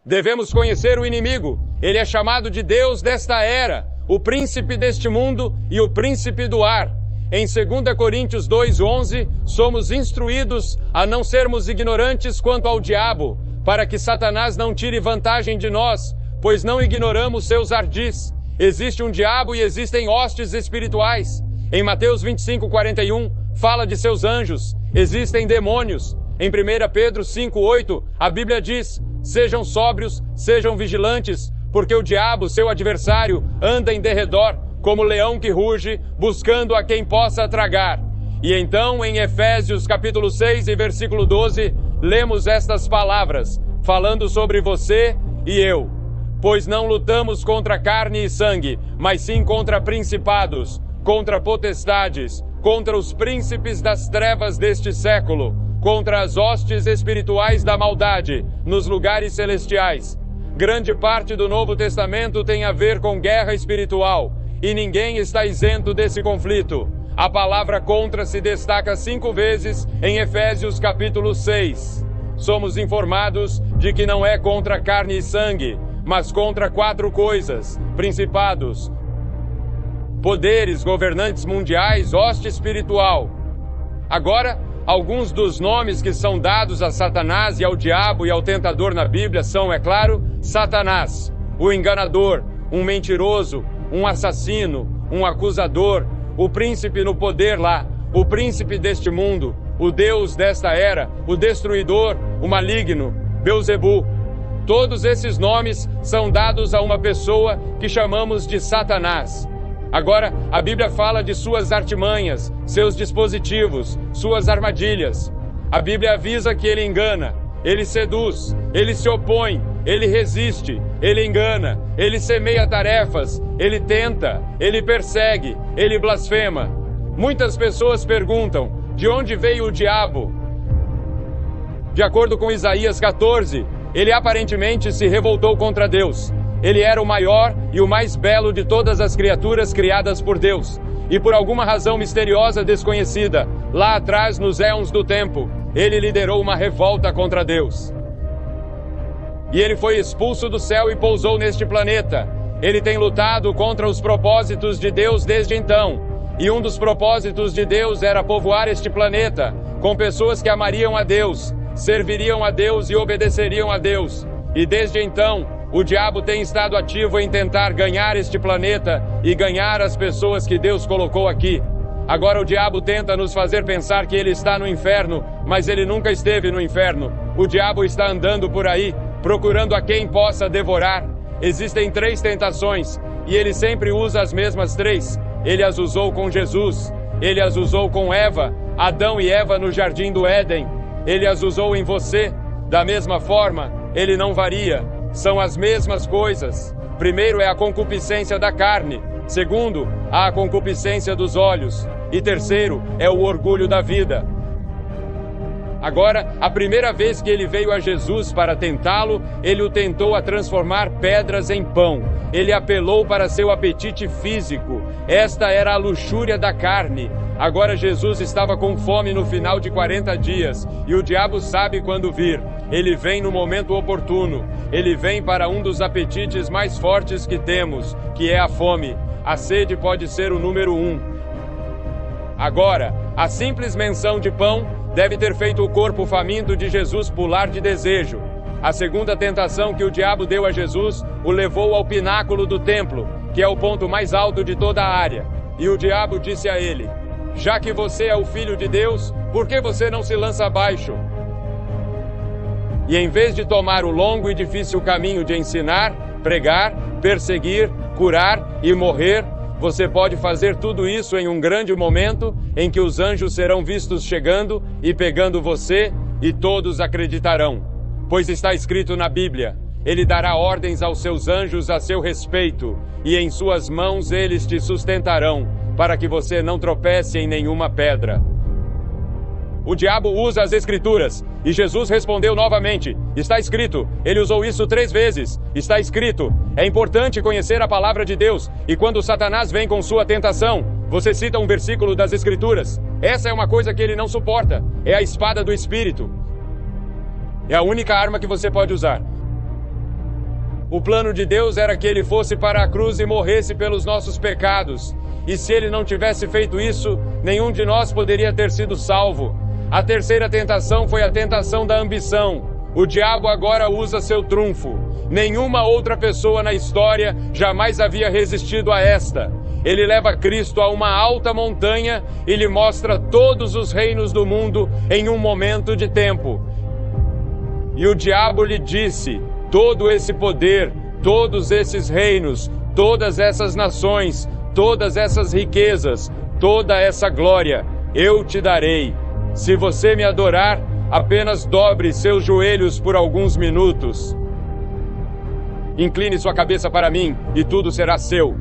Devemos conhecer o inimigo. Ele é chamado de Deus desta era, o príncipe deste mundo e o príncipe do ar. Em 2 Coríntios 2:11, somos instruídos a não sermos ignorantes quanto ao diabo, para que Satanás não tire vantagem de nós, pois não ignoramos seus ardis. Existe um diabo e existem hostes espirituais. Em Mateus 25:41, fala de seus anjos. Existem demônios. Em 1 Pedro 5:8, a Bíblia diz: sejam sóbrios, sejam vigilantes, porque o diabo, seu adversário, anda em derredor, como leão que ruge, buscando a quem possa tragar. E então, em Efésios capítulo 6 e versículo 12, lemos estas palavras, falando sobre você e eu. Pois não lutamos contra carne e sangue, mas sim contra principados, contra potestades, contra os príncipes das trevas deste século, contra as hostes espirituais da maldade, nos lugares celestiais. Grande parte do Novo Testamento tem a ver com guerra espiritual, e ninguém está isento desse conflito. A palavra contra se destaca 5 vezes em Efésios capítulo 6. Somos informados de que não é contra carne e sangue, mas contra 4 coisas: principados, poderes, governantes mundiais, hoste espiritual. Agora, alguns dos nomes que são dados a Satanás e ao diabo e ao tentador na Bíblia são, é claro, Satanás, o enganador, um mentiroso, um assassino, um acusador, o príncipe no poder lá, o príncipe deste mundo, o Deus desta era, o destruidor, o maligno, Belzebu. Todos esses nomes são dados a uma pessoa que chamamos de Satanás. Agora, a Bíblia fala de suas artimanhas, seus dispositivos, suas armadilhas. A Bíblia avisa que ele engana, ele seduz, ele se opõe, ele resiste, ele engana, ele semeia tarefas, ele tenta, ele persegue, ele blasfema. Muitas pessoas perguntam: de onde veio o diabo? De acordo com Isaías 14, ele aparentemente se revoltou contra Deus. Ele era o maior e o mais belo de todas as criaturas criadas por Deus. E por alguma razão misteriosa desconhecida, lá atrás nos éons do tempo, ele liderou uma revolta contra Deus. E ele foi expulso do céu e pousou neste planeta. Ele tem lutado contra os propósitos de Deus desde então. E um dos propósitos de Deus era povoar este planeta com pessoas que amariam a Deus, serviriam a Deus e obedeceriam a Deus. E desde então, o diabo tem estado ativo em tentar ganhar este planeta e ganhar as pessoas que Deus colocou aqui. Agora o diabo tenta nos fazer pensar que ele está no inferno, mas ele nunca esteve no inferno. O diabo está andando por aí, procurando a quem possa devorar. Existem 3 tentações, e ele sempre usa as mesmas 3. Ele as usou com Jesus, ele as usou com Eva, Adão e Eva no jardim do Éden. Ele as usou em você. Da mesma forma, ele não varia. São as mesmas coisas. Primeiro é a concupiscência da carne. Segundo, a concupiscência dos olhos. E terceiro é o orgulho da vida. Agora, a primeira vez que ele veio a Jesus para tentá-lo, ele o tentou a transformar pedras em pão. Ele apelou para seu apetite físico. Esta era a luxúria da carne. Agora Jesus estava com fome no final de 40 dias, e o diabo sabe quando vir. Ele vem no momento oportuno. Ele vem para um dos apetites mais fortes que temos, que é a fome. A sede pode ser o número 1. Agora, a simples menção de pão deve ter feito o corpo faminto de Jesus pular de desejo. A segunda tentação que o diabo deu a Jesus o levou ao pináculo do templo, que é o ponto mais alto de toda a área. E o diabo disse a ele: já que você é o Filho de Deus, por que você não se lança abaixo? E em vez de tomar o longo e difícil caminho de ensinar, pregar, perseguir, curar e morrer, você pode fazer tudo isso em um grande momento em que os anjos serão vistos chegando e pegando você, e todos acreditarão. Pois está escrito na Bíblia: ele dará ordens aos seus anjos a seu respeito, e em suas mãos eles te sustentarão, para que você não tropece em nenhuma pedra. O diabo usa as Escrituras, e Jesus respondeu novamente: está escrito. Ele usou isso 3 vezes. Está escrito. É importante conhecer a palavra de Deus, e quando Satanás vem com sua tentação, você cita um versículo das Escrituras. Essa é uma coisa que ele não suporta. É a espada do Espírito. É a única arma que você pode usar. O plano de Deus era que ele fosse para a cruz e morresse pelos nossos pecados. E se ele não tivesse feito isso, nenhum de nós poderia ter sido salvo. A terceira tentação foi a tentação da ambição. O diabo agora usa seu trunfo. Nenhuma outra pessoa na história jamais havia resistido a esta. Ele leva Cristo a uma alta montanha e lhe mostra todos os reinos do mundo em um momento de tempo. E o diabo lhe disse: todo esse poder, todos esses reinos, todas essas nações, todas essas riquezas, toda essa glória, eu te darei. Se você me adorar, apenas dobre seus joelhos por alguns minutos. Incline sua cabeça para mim e tudo será seu.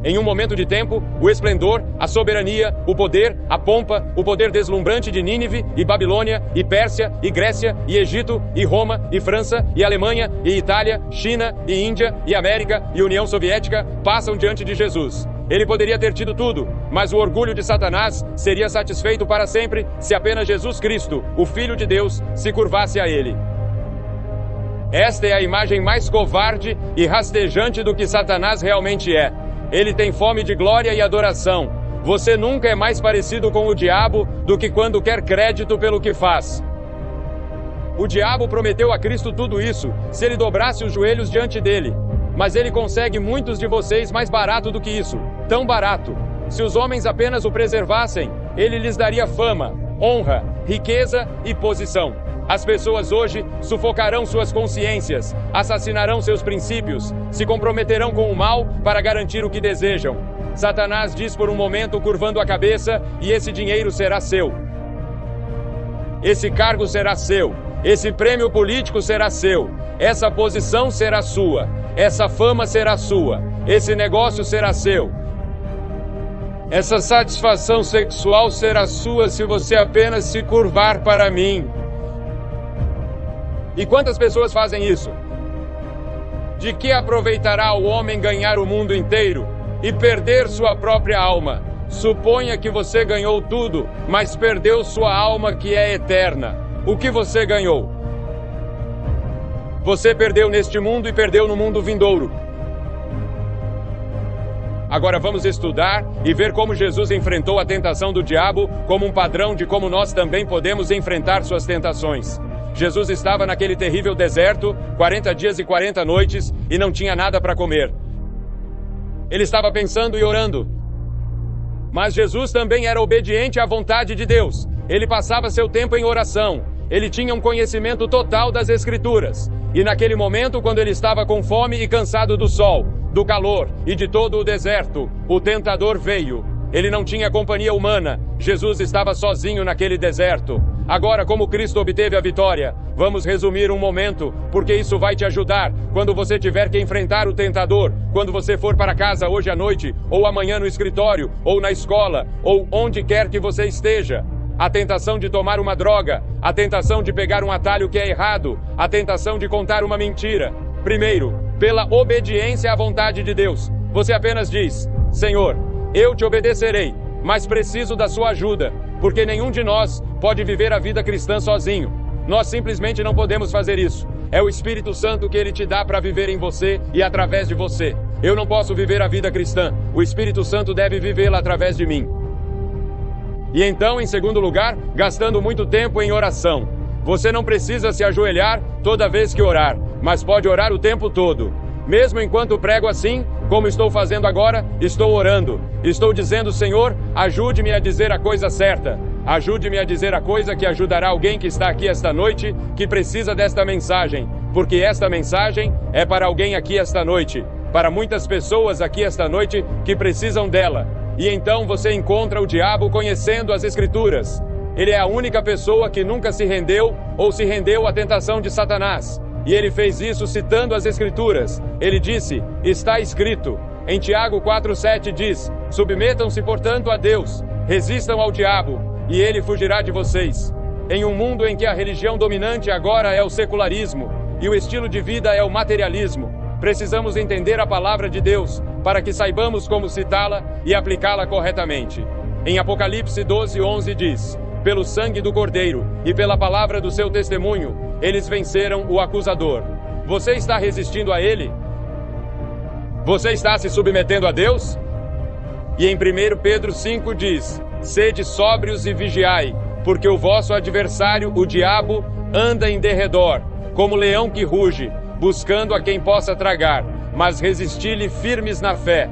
Em um momento de tempo, o esplendor, a soberania, o poder, a pompa, o poder deslumbrante de Nínive e Babilônia e Pérsia e Grécia e Egito e Roma e França e Alemanha e Itália, China e Índia e América e União Soviética passam diante de Jesus. Ele poderia ter tido tudo, mas o orgulho de Satanás seria satisfeito para sempre se apenas Jesus Cristo, o Filho de Deus, se curvasse a ele. Esta é a imagem mais covarde e rastejante do que Satanás realmente é. Ele tem fome de glória e adoração. Você nunca é mais parecido com o diabo do que quando quer crédito pelo que faz. O diabo prometeu a Cristo tudo isso, se ele dobrasse os joelhos diante dele. Mas ele consegue muitos de vocês mais barato do que isso. Tão barato. Se os homens apenas o preservassem, ele lhes daria fama, honra, riqueza e posição. As pessoas hoje sufocarão suas consciências, assassinarão seus princípios, se comprometerão com o mal para garantir o que desejam. Satanás diz por um momento, curvando a cabeça, e esse dinheiro será seu. Esse cargo será seu. Esse prêmio político será seu. Essa posição será sua. Essa fama será sua. Esse negócio será seu. Essa satisfação sexual será sua se você apenas se curvar para mim. E quantas pessoas fazem isso? De que aproveitará o homem ganhar o mundo inteiro e perder sua própria alma? Suponha que você ganhou tudo, mas perdeu sua alma que é eterna. O que você ganhou? Você perdeu neste mundo e perdeu no mundo vindouro. Agora vamos estudar e ver como Jesus enfrentou a tentação do diabo como um padrão de como nós também podemos enfrentar suas tentações. Jesus estava naquele terrível deserto, 40 dias e 40 noites, e não tinha nada para comer. Ele estava pensando e orando. Mas Jesus também era obediente à vontade de Deus. Ele passava seu tempo em oração. Ele tinha um conhecimento total das Escrituras. E naquele momento, quando ele estava com fome e cansado do sol, do calor e de todo o deserto, o tentador veio. Ele não tinha companhia humana. Jesus estava sozinho naquele deserto. Agora, como Cristo obteve a vitória, vamos resumir um momento, porque isso vai te ajudar quando você tiver que enfrentar o tentador, quando você for para casa hoje à noite, ou amanhã no escritório, ou na escola, ou onde quer que você esteja. A tentação de tomar uma droga, a tentação de pegar um atalho que é errado, a tentação de contar uma mentira. Primeiro, pela obediência à vontade de Deus. Você apenas diz: Senhor, eu te obedecerei, mas preciso da sua ajuda, porque nenhum de nós pode viver a vida cristã sozinho. Nós simplesmente não podemos fazer isso. É o Espírito Santo que Ele te dá para viver em você e através de você. Eu não posso viver a vida cristã. O Espírito Santo deve vivê-la através de mim. E então, em segundo lugar, gastando muito tempo em oração. Você não precisa se ajoelhar toda vez que orar, mas pode orar o tempo todo. Mesmo enquanto prego assim, como estou fazendo agora, estou orando. Estou dizendo: Senhor, ajude-me a dizer a coisa certa. Ajude-me a dizer a coisa que ajudará alguém que está aqui esta noite, que precisa desta mensagem. Porque esta mensagem é para alguém aqui esta noite. Para muitas pessoas aqui esta noite que precisam dela. E então você encontra o diabo conhecendo as Escrituras. Ele é a única pessoa que nunca se rendeu ou se rendeu à tentação de Satanás. E ele fez isso citando as Escrituras. Ele disse: está escrito. Em Tiago 4,7 diz: submetam-se, portanto, a Deus, resistam ao diabo, e ele fugirá de vocês. Em um mundo em que a religião dominante agora é o secularismo, e o estilo de vida é o materialismo, precisamos entender a palavra de Deus, para que saibamos como citá-la e aplicá-la corretamente. Em Apocalipse 12:11 diz: pelo sangue do Cordeiro e pela palavra do seu testemunho, eles venceram o acusador. Você está resistindo a Ele? Você está se submetendo a Deus? E em 1 Pedro 5 diz: sede sóbrios e vigiai, porque o vosso adversário, o diabo, anda em derredor, como leão que ruge, buscando a quem possa tragar, mas resisti-lhe firmes na fé,